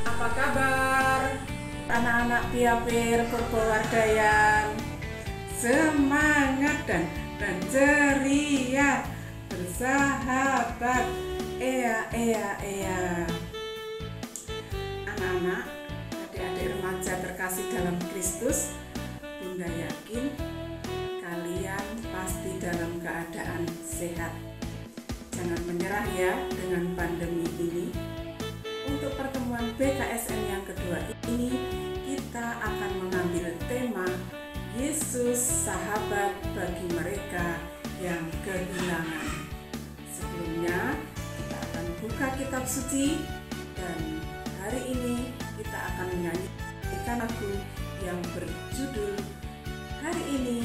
Apa kabar anak-anak Piapir Purwowardayan? Semangat dan ceria, bersahabat, ea. Anak-anak, adik-adik remaja terkasih dalam Kristus, Bunda yakin kalian pasti dalam keadaan sehat. Jangan menyerah ya dengan pandemi ini. Untuk pertemuan BKSN yang kedua ini, kita akan mengambil tema Yesus sahabat bagi mereka yang kehilangan. Sebelumnya, kita akan buka kitab suci dan hari ini kita akan menyanyikan lagu yang berjudul Hari Ini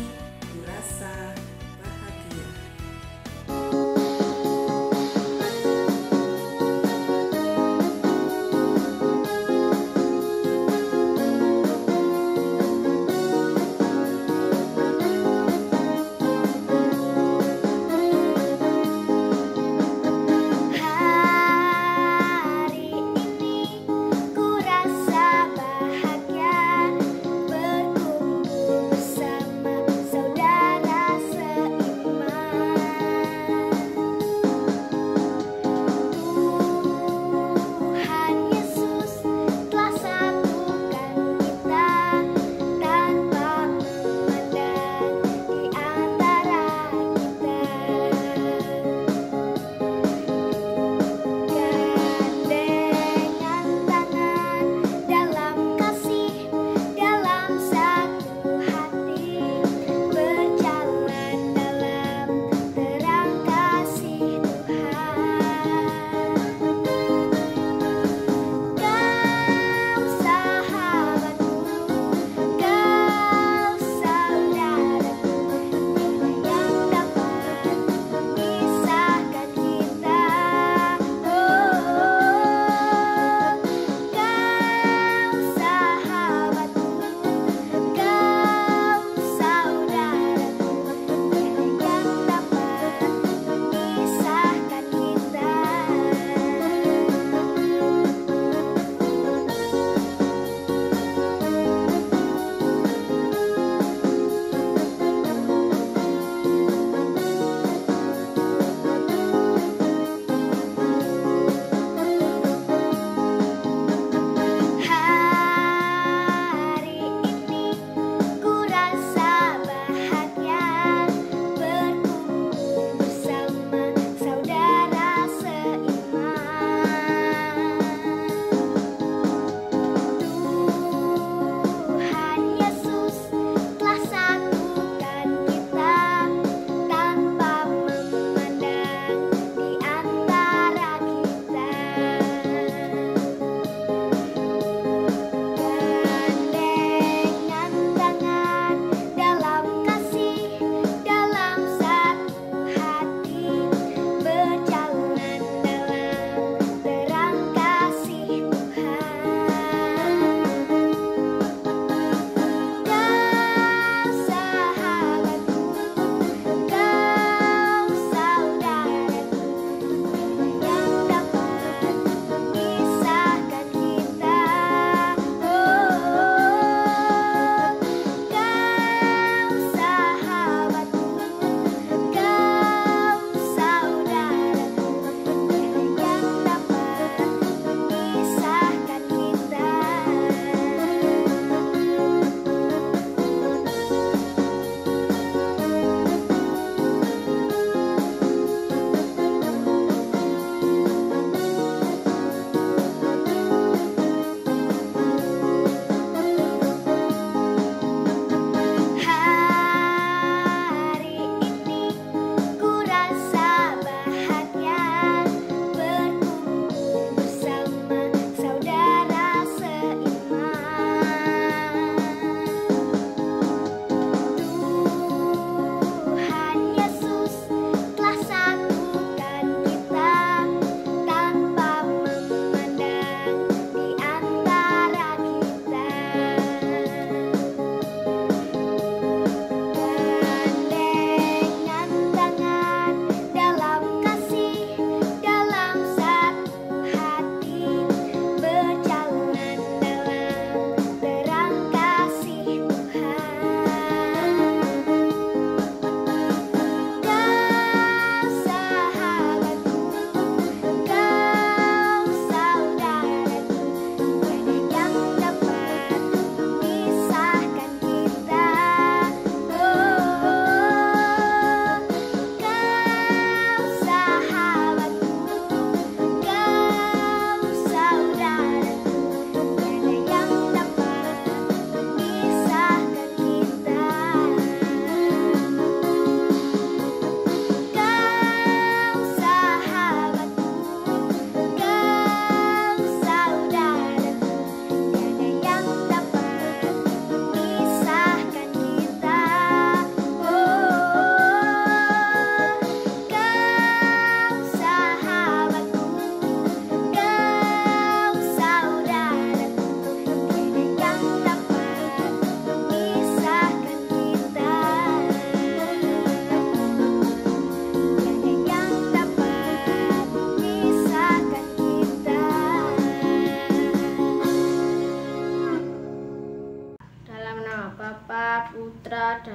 Kurasa Bahagia. Bersama saudara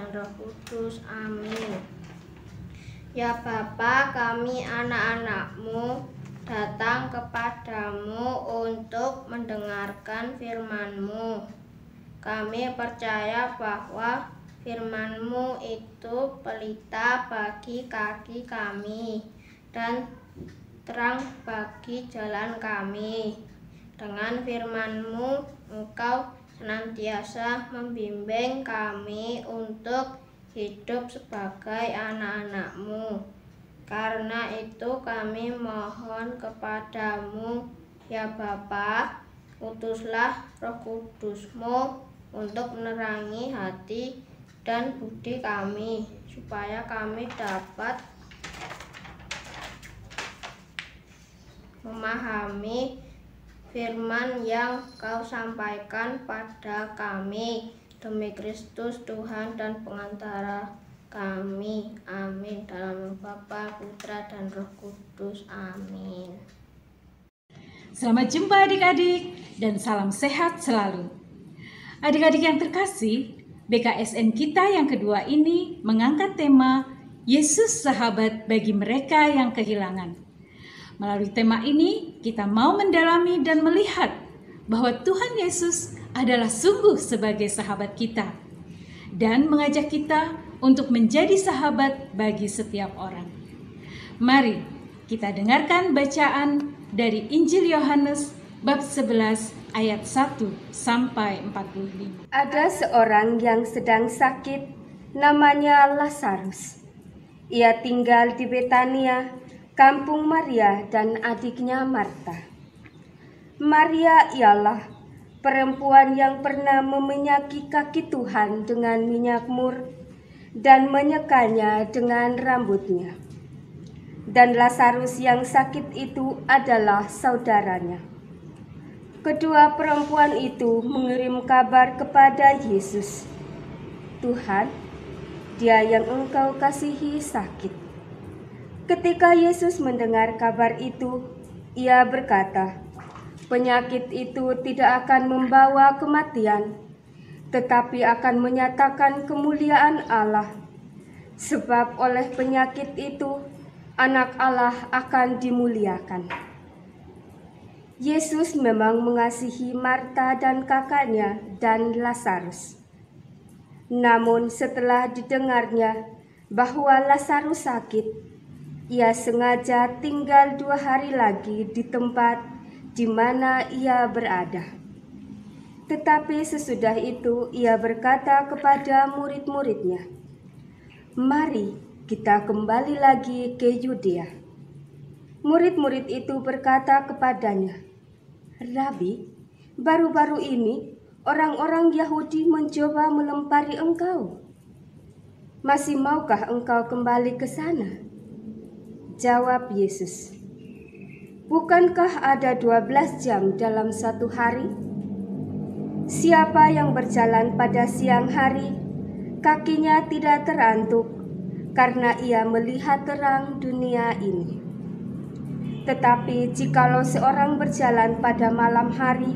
dan Roh Kudus. Amin. Ya Bapa, kami anak-anak-Mu datang kepadamu untuk mendengarkan firman-Mu. Kami percaya bahwa firman-Mu itu pelita bagi kaki kami dan terang bagi jalan kami. Dengan firman-Mu, Engkau senantiasa membimbing kami untuk hidup sebagai anak-anak-Mu. Karena itu kami mohon kepadamu, ya Bapa, utuslah Roh Kudus-Mu untuk menerangi hati dan budi kami, supaya kami dapat memahami firman yang Kau sampaikan pada kami. Demi Kristus Tuhan dan pengantara kami. Amin. Dalam nama Bapa, Putra, dan Roh Kudus. Amin. Selamat jumpa adik-adik dan salam sehat selalu. Adik-adik yang terkasih, BKSN kita yang kedua ini mengangkat tema Yesus sahabat bagi mereka yang kehilangan. Melalui tema ini, kita mau mendalami dan melihat bahwa Tuhan Yesus adalah sungguh sebagai sahabat kita dan mengajak kita untuk menjadi sahabat bagi setiap orang. Mari kita dengarkan bacaan dari Injil Yohanes bab 11 ayat 1 sampai 45. Ada seorang yang sedang sakit, namanya Lazarus. Ia tinggal di Betania, kampung Maria dan adiknya Marta. Maria ialah perempuan yang pernah meminyaki kaki Tuhan dengan minyak mur dan menyekanya dengan rambutnya. Dan Lazarus yang sakit itu adalah saudaranya. Kedua perempuan itu mengirim kabar kepada Yesus, "Tuhan, dia yang Engkau kasihi sakit." Ketika Yesus mendengar kabar itu, ia berkata, "Penyakit itu tidak akan membawa kematian, tetapi akan menyatakan kemuliaan Allah. Sebab oleh penyakit itu, Anak Allah akan dimuliakan." Yesus memang mengasihi Marta dan kakaknya dan Lazarus. Namun setelah didengarnya bahwa Lazarus sakit, ia sengaja tinggal 2 hari lagi di tempat di mana ia berada. Tetapi sesudah itu ia berkata kepada murid-muridnya, "Mari kita kembali lagi ke Yudea." Murid-murid itu berkata kepadanya, "Rabi, baru-baru ini orang-orang Yahudi mencoba melempari Engkau. Masih maukah Engkau kembali ke sana?" Jawab Yesus, "Bukankah ada 12 jam dalam satu hari? Siapa yang berjalan pada siang hari, kakinya tidak terantuk, karena ia melihat terang dunia ini. Tetapi jikalau seorang berjalan pada malam hari,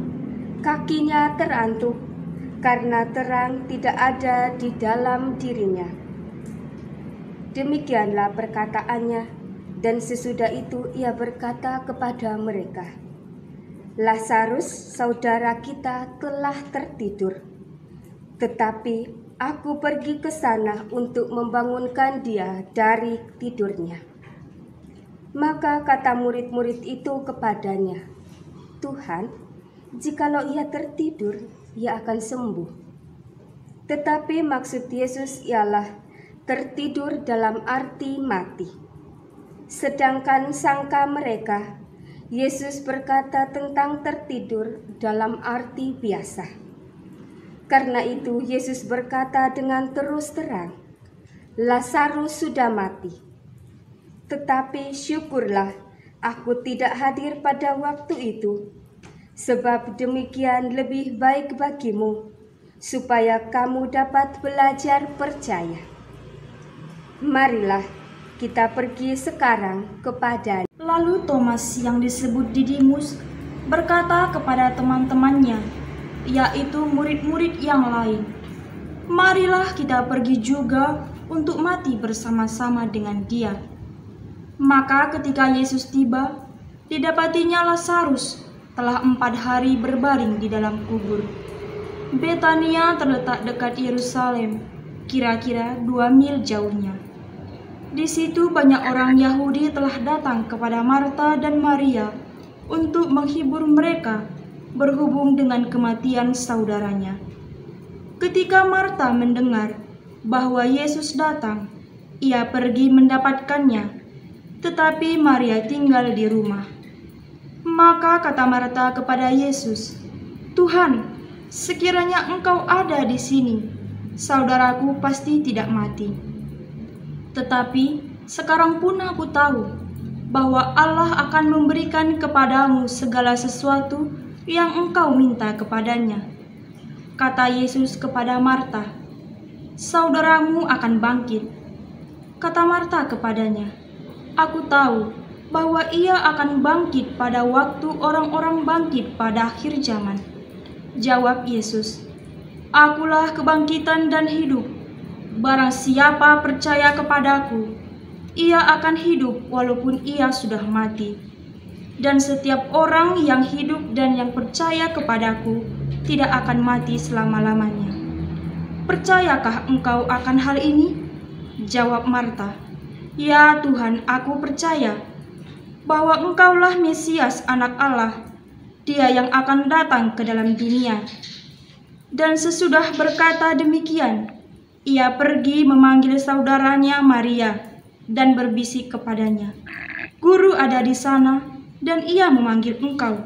kakinya terantuk, karena terang tidak ada di dalam dirinya." Demikianlah perkataannya. Dan sesudah itu ia berkata kepada mereka, "Lazarus, saudara kita, telah tertidur. Tetapi aku pergi ke sana untuk membangunkan dia dari tidurnya." Maka kata murid-murid itu kepadanya, "Tuhan, jikalau ia tertidur, ia akan sembuh." Tetapi maksud Yesus ialah tertidur dalam arti mati. Sedangkan sangka mereka, Yesus berkata tentang tertidur dalam arti biasa. Karena itu Yesus berkata dengan terus terang, "Lazarus sudah mati. Tetapi syukurlah aku tidak hadir pada waktu itu, sebab demikian lebih baik bagimu, supaya kamu dapat belajar percaya. Marilah kita pergi sekarang kepada." Lalu Thomas yang disebut Didimus berkata kepada teman-temannya, yaitu murid-murid yang lain, marilah kita pergi juga untuk mati bersama-sama dengan Dia." Maka ketika Yesus tiba, didapatinya Lazarus telah 4 hari berbaring di dalam kubur. Betania terletak dekat Yerusalem, kira-kira 2 mil jauhnya. Di situ banyak orang Yahudi telah datang kepada Marta dan Maria untuk menghibur mereka berhubung dengan kematian saudaranya. Ketika Marta mendengar bahwa Yesus datang, ia pergi mendapatkannya, tetapi Maria tinggal di rumah. Maka kata Marta kepada Yesus, "Tuhan, sekiranya Engkau ada di sini, saudaraku pasti tidak mati. Tetapi sekarang pun aku tahu bahwa Allah akan memberikan kepadamu segala sesuatu yang engkau minta kepadanya." Kata Yesus kepada Marta, "Saudaramu akan bangkit." Kata Marta kepadanya, "Aku tahu bahwa ia akan bangkit pada waktu orang-orang bangkit pada akhir zaman." Jawab Yesus, "Akulah kebangkitan dan hidup. Barang siapa percaya kepadaku, ia akan hidup walaupun ia sudah mati. Dan setiap orang yang hidup dan yang percaya kepadaku tidak akan mati selama-lamanya." "Percayakah engkau akan hal ini?" Jawab Marta, "Ya Tuhan, aku percaya bahwa Engkaulah Mesias, Anak Allah, Dia yang akan datang ke dalam dunia." Dan sesudah berkata demikian, ia pergi memanggil saudaranya Maria dan berbisik kepadanya, "Guru ada di sana dan ia memanggil engkau."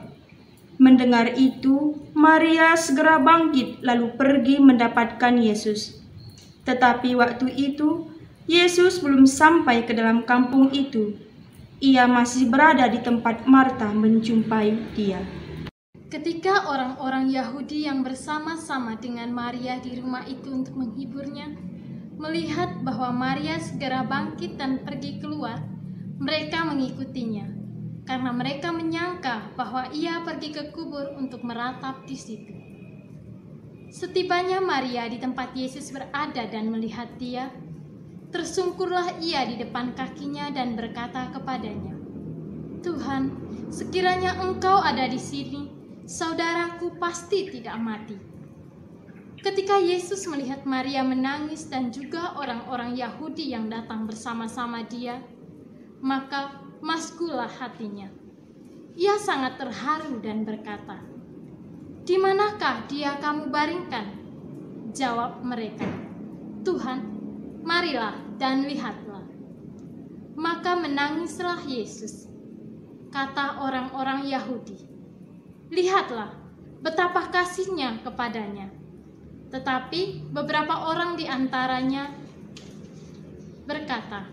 Mendengar itu, Maria segera bangkit lalu pergi mendapatkan Yesus. Tetapi waktu itu, Yesus belum sampai ke dalam kampung itu. Ia masih berada di tempat Marta menjumpai Dia. Ketika orang-orang Yahudi yang bersama-sama dengan Maria di rumah itu untuk menghiburnya, melihat bahwa Maria segera bangkit dan pergi keluar, mereka mengikutinya, karena mereka menyangka bahwa ia pergi ke kubur untuk meratap di situ. Setibanya Maria di tempat Yesus berada dan melihat Dia, tersungkurlah ia di depan kakinya dan berkata kepadanya, "Tuhan, sekiranya Engkau ada di sini, saudaraku pasti tidak mati." Ketika Yesus melihat Maria menangis dan juga orang-orang Yahudi yang datang bersama-sama Dia, maka maskulah hatinya. Ia sangat terharu dan berkata, "Di manakah Dia kamu baringkan?" Jawab mereka, "Tuhan, marilah dan lihatlah." Maka menangislah Yesus. Kata orang-orang Yahudi, "Lihatlah betapa kasihnya kepadanya." Tetapi beberapa orang di antaranya berkata,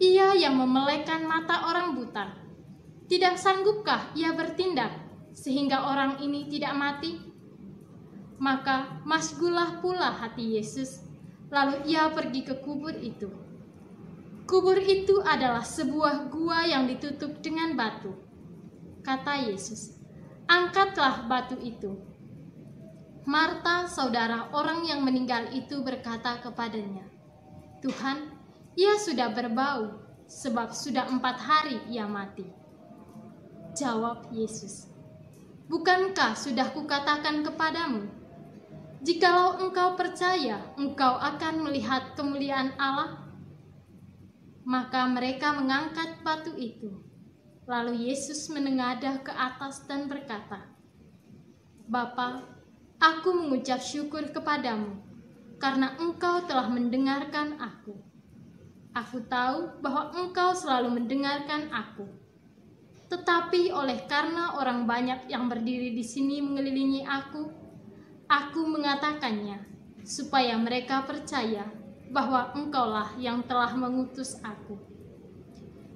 "Ia yang memelekan mata orang buta, tidak sanggupkah ia bertindak sehingga orang ini tidak mati?" Maka masgulah pula hati Yesus, lalu ia pergi ke kubur itu. Kubur itu adalah sebuah gua yang ditutup dengan batu. Kata Yesus, "Angkatlah batu itu." Marta, saudara orang yang meninggal itu, berkata kepadanya, "Tuhan, ia sudah berbau, sebab sudah 4 hari ia mati." Jawab Yesus, "Bukankah sudah kukatakan kepadamu, jikalau engkau percaya, engkau akan melihat kemuliaan Allah?" Maka mereka mengangkat batu itu. Lalu Yesus menengadah ke atas dan berkata, "Bapa, aku mengucap syukur kepadamu, karena Engkau telah mendengarkan aku. Aku tahu bahwa Engkau selalu mendengarkan aku. Tetapi oleh karena orang banyak yang berdiri di sini mengelilingi aku mengatakannya, supaya mereka percaya bahwa Engkaulah yang telah mengutus aku."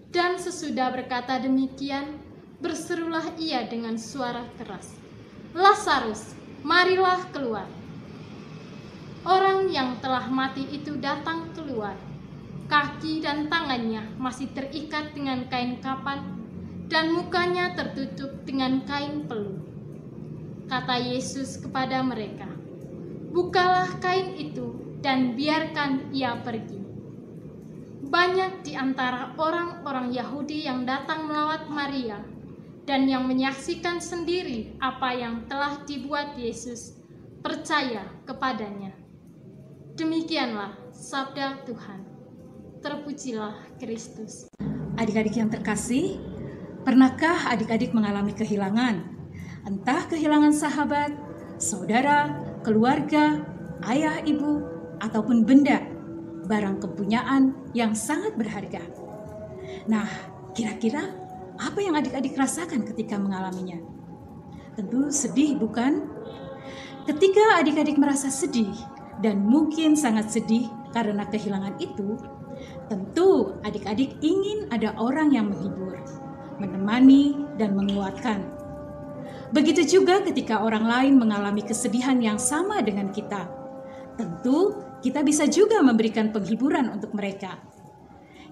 Dan sesudah berkata demikian, berserulah ia dengan suara keras, "Lazarus, marilah keluar." Orang yang telah mati itu datang keluar. Kaki dan tangannya masih terikat dengan kain kapan, dan mukanya tertutup dengan kain peluh. Kata Yesus kepada mereka, bukalah kain itu dan biarkan ia pergi. Banyak di antara orang-orang Yahudi yang datang melawat Maria dan yang menyaksikan sendiri apa yang telah dibuat Yesus percaya kepadanya. Demikianlah sabda Tuhan. Terpujilah Kristus. Adik-adik yang terkasih, pernahkah adik-adik mengalami kehilangan? Entah kehilangan sahabat, saudara, keluarga, ayah, ibu, ataupun benda, barang kepunyaan yang sangat berharga. Nah, kira-kira apa yang adik-adik rasakan ketika mengalaminya? Tentu sedih, bukan? Ketika adik-adik merasa sedih, dan mungkin sangat sedih karena kehilangan itu, tentu adik-adik ingin ada orang yang menghibur, menemani, dan menguatkan. Begitu juga ketika orang lain mengalami kesedihan yang sama dengan kita. Tentu kita bisa juga memberikan penghiburan untuk mereka.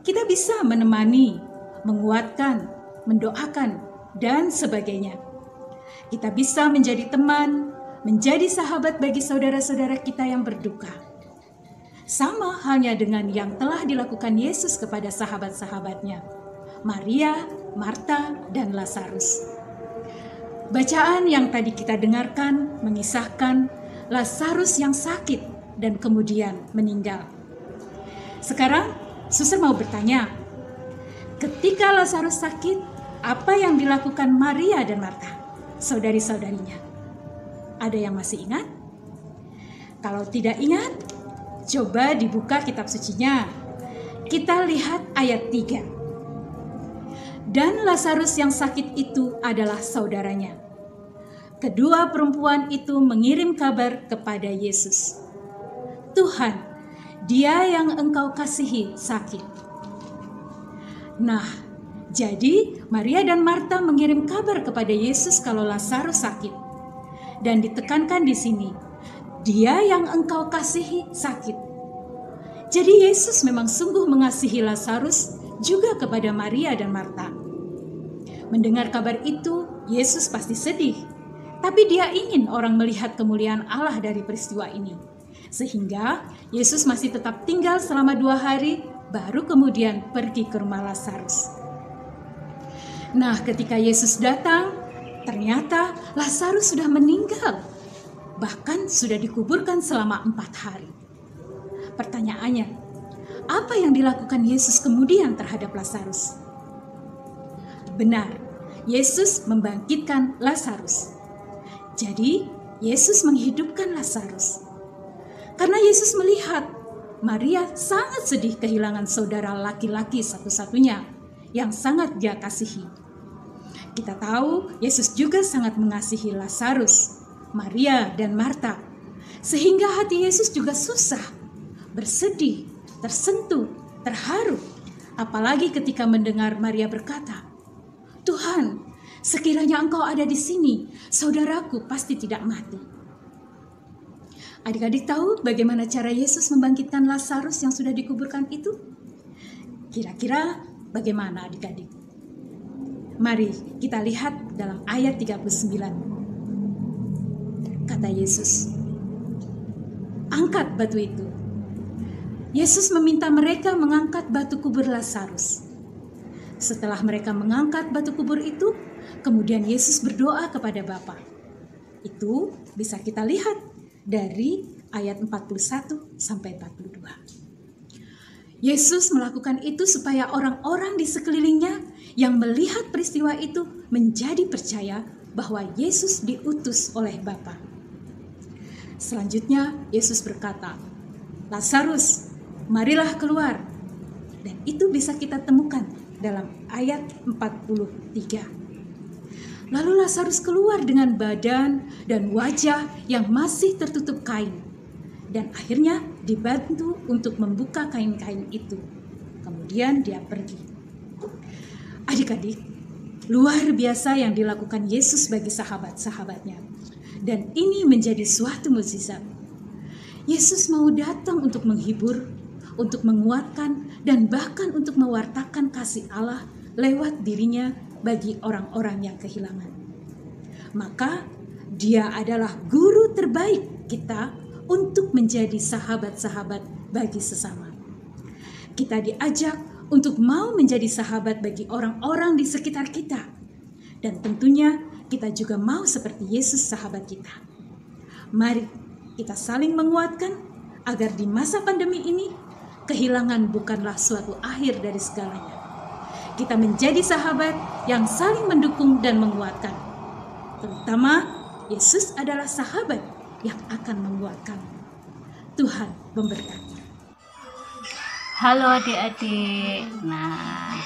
Kita bisa menemani, menguatkan, mendoakan, dan sebagainya. Kita bisa menjadi teman, menjadi sahabat bagi saudara-saudara kita yang berduka. Sama halnya dengan yang telah dilakukan Yesus kepada sahabat-sahabatnya, Maria, Marta, dan Lazarus. Bacaan yang tadi kita dengarkan mengisahkan Lazarus yang sakit dan kemudian meninggal. Sekarang, Suster mau bertanya, ketika Lazarus sakit, apa yang dilakukan Maria dan Marta, saudari-saudarinya? Ada yang masih ingat? Kalau tidak ingat, coba dibuka kitab sucinya. Kita lihat ayat 3. Dan Lazarus yang sakit itu adalah saudaranya. Kedua perempuan itu mengirim kabar kepada Yesus. Tuhan, dia yang engkau kasihi sakit. Nah, jadi Maria dan Marta mengirim kabar kepada Yesus kalau Lazarus sakit. Dan ditekankan di sini, dia yang engkau kasihi sakit. Jadi Yesus memang sungguh mengasihi Lazarus juga kepada Maria dan Marta. Mendengar kabar itu, Yesus pasti sedih. Tapi dia ingin orang melihat kemuliaan Allah dari peristiwa ini. Sehingga Yesus masih tetap tinggal selama 2 hari, baru kemudian pergi ke rumah Lazarus. Nah, ketika Yesus datang, ternyata Lazarus sudah meninggal, bahkan sudah dikuburkan selama 4 hari. Pertanyaannya, apa yang dilakukan Yesus kemudian terhadap Lazarus? Benar, Yesus membangkitkan Lazarus. Jadi, Yesus menghidupkan Lazarus. Karena Yesus melihat Maria sangat sedih kehilangan saudara laki-laki satu-satunya yang sangat dia kasihi. Kita tahu Yesus juga sangat mengasihi Lazarus, Maria, dan Marta. Sehingga hati Yesus juga susah, bersedih, tersentuh, terharu. Apalagi ketika mendengar Maria berkata, Tuhan, sekiranya engkau ada di sini, saudaraku pasti tidak mati. Adik-adik tahu bagaimana cara Yesus membangkitkan Lazarus yang sudah dikuburkan itu? Kira-kira bagaimana adik-adik? Mari kita lihat dalam ayat 39. Kata Yesus, angkat batu itu. Yesus meminta mereka mengangkat batu kubur Lazarus. Setelah mereka mengangkat batu kubur itu, kemudian Yesus berdoa kepada Bapa. Itu bisa kita lihat dari ayat 41 sampai 42. Yesus melakukan itu supaya orang-orang di sekelilingnya yang melihat peristiwa itu menjadi percaya bahwa Yesus diutus oleh Bapa. Selanjutnya Yesus berkata, Lazarus, marilah keluar. Dan itu bisa kita temukan dalam ayat 43. Lalu Lazarus keluar dengan badan dan wajah yang masih tertutup kain. Dan akhirnya dibantu untuk membuka kain-kain itu. Kemudian dia pergi. Adik-adik, luar biasa yang dilakukan Yesus bagi sahabat-sahabatnya. Dan ini menjadi suatu mukjizat. Yesus mau datang untuk menghibur, untuk menguatkan, dan bahkan untuk mewartakan kasih Allah lewat dirinya bagi orang-orang yang kehilangan. Maka dia adalah guru terbaik kita untuk menjadi sahabat-sahabat bagi sesama. Kita diajak untuk mau menjadi sahabat bagi orang-orang di sekitar kita. Dan tentunya kita juga mau seperti Yesus sahabat kita. Mari kita saling menguatkan agar di masa pandemi ini kehilangan bukanlah suatu akhir dari segalanya. Kita menjadi sahabat yang saling mendukung dan menguatkan. Terutama Yesus adalah sahabat yang akan menguatkan. Tuhan memberkati. Halo adik-adik. Nah,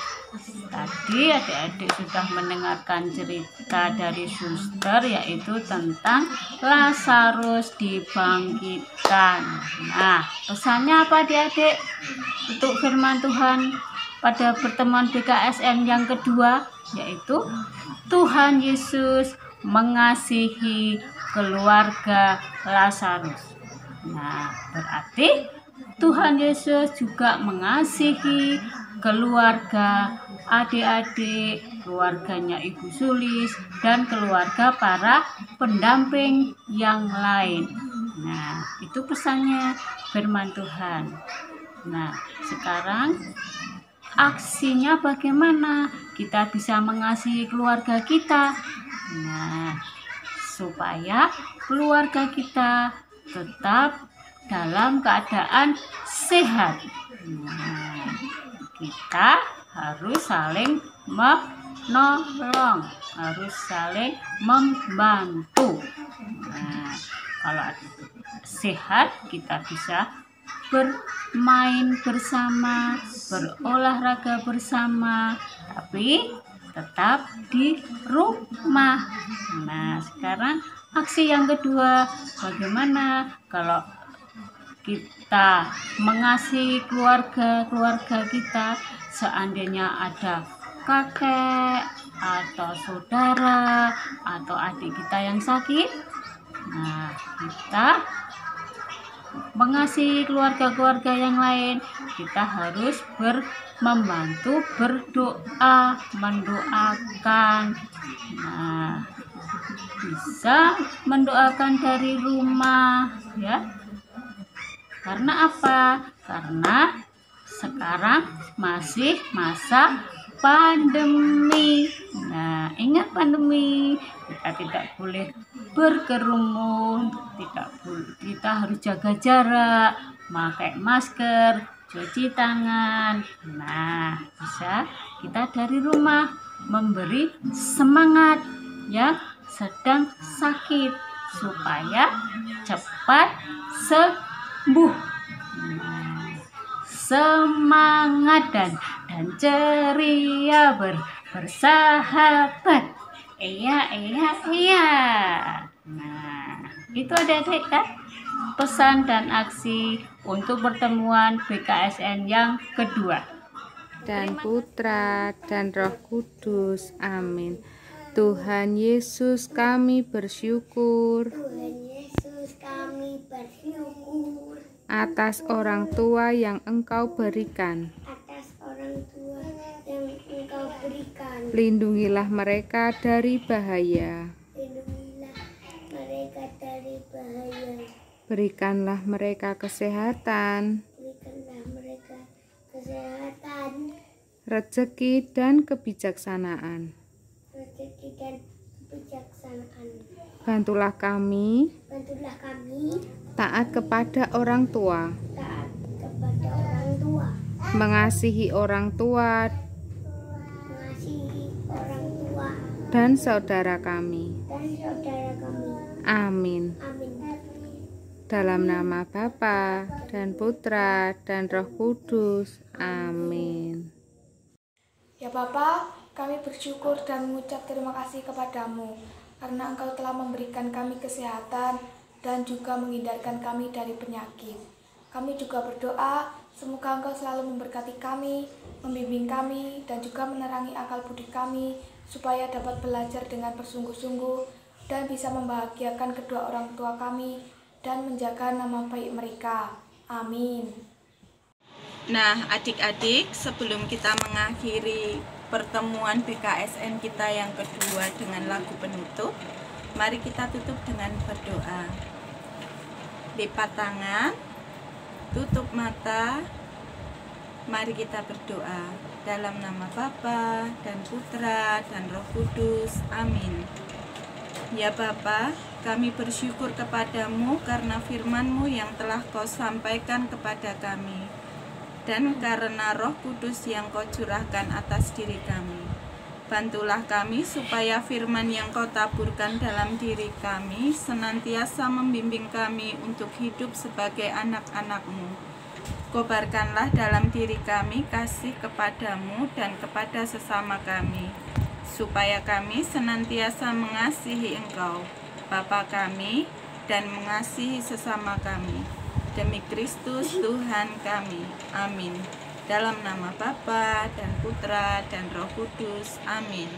tadi adik-adik sudah mendengarkan cerita dari suster, yaitu tentang Lazarus dibangkitkan. Nah, pesannya apa adik-adik untuk firman Tuhan pada pertemuan BKSN yang kedua, yaitu Tuhan Yesus mengasihi keluarga Lazarus. Nah, berarti Tuhan Yesus juga mengasihi keluarga adik-adik, keluarganya Ibu Sulis, dan keluarga para pendamping yang lain. Nah, itu pesannya firman Tuhan. Nah, sekarang aksinya bagaimana kita bisa mengasihi keluarga kita? Nah, supaya keluarga kita tetap dalam keadaan sehat. Nah, kita harus saling menolong, harus saling membantu. Nah, kalau sehat kita bisa bermain bersama, berolahraga bersama, tapi tetap di rumah. Nah, sekarang aksi yang kedua, bagaimana kalau kita mengasihi keluarga kita, seandainya ada kakek atau saudara atau adik kita yang sakit. Nah, kita mengasihi keluarga-keluarga yang lain, kita harus membantu berdoa, mendoakan. Nah, bisa mendoakan dari rumah, ya. Karena apa? Karena sekarang masih masa pandemi. Nah, ingat pandemi, kita tidak boleh berkerumun, kita harus jaga jarak, pakai masker, cuci tangan. Nah, bisa kita dari rumah memberi semangat yang sedang sakit supaya cepat sembuh. Semangat dan ceria bersahabat. Iya. Nah, itu adik-adik kan pesan dan aksi untuk pertemuan BKSN yang kedua. Dan Putra dan Roh Kudus. Amin. Tuhan Yesus, kami bersyukur atas orang tua yang Engkau berikan. Lindungilah mereka dari bahaya. Berikanlah mereka kesehatan, rezeki dan kebijaksanaan. Bantulah kami taat kepada orang tua, mengasihi orang tua dan saudara kami. Amin. Dalam nama Bapa dan Putra dan Roh Kudus. Amin. Ya Bapa, kami bersyukur dan mengucap terima kasih kepadamu karena Engkau telah memberikan kami kesehatan dan juga menghindarkan kami dari penyakit. Kami juga berdoa semoga Engkau selalu memberkati kami, membimbing kami, dan juga menerangi akal budi kami supaya dapat belajar dengan bersungguh-sungguh dan bisa membahagiakan kedua orang tua kami dan menjaga nama baik mereka. Amin. Nah, adik-adik, sebelum kita mengakhiri pertemuan BKSN kita yang kedua dengan lagu penutup, mari kita tutup dengan berdoa. Lipat tangan, tutup mata. Mari kita berdoa. Dalam nama Bapa dan Putra dan Roh Kudus. Amin. Ya Bapa, kami bersyukur kepadamu karena firman-Mu yang telah Kau sampaikan kepada kami, dan karena Roh Kudus yang Kau curahkan atas diri kami. Bantulah kami supaya firman yang Kau taburkan dalam diri kami senantiasa membimbing kami untuk hidup sebagai anak-anak-Mu. Kobarkanlah dalam diri kami kasih kepadamu dan kepada sesama kami, supaya kami senantiasa mengasihi Engkau, Bapa kami, dan mengasihi sesama kami. Demi Kristus Tuhan kami. Amin. Dalam nama Bapa dan Putra dan Roh Kudus. Amin.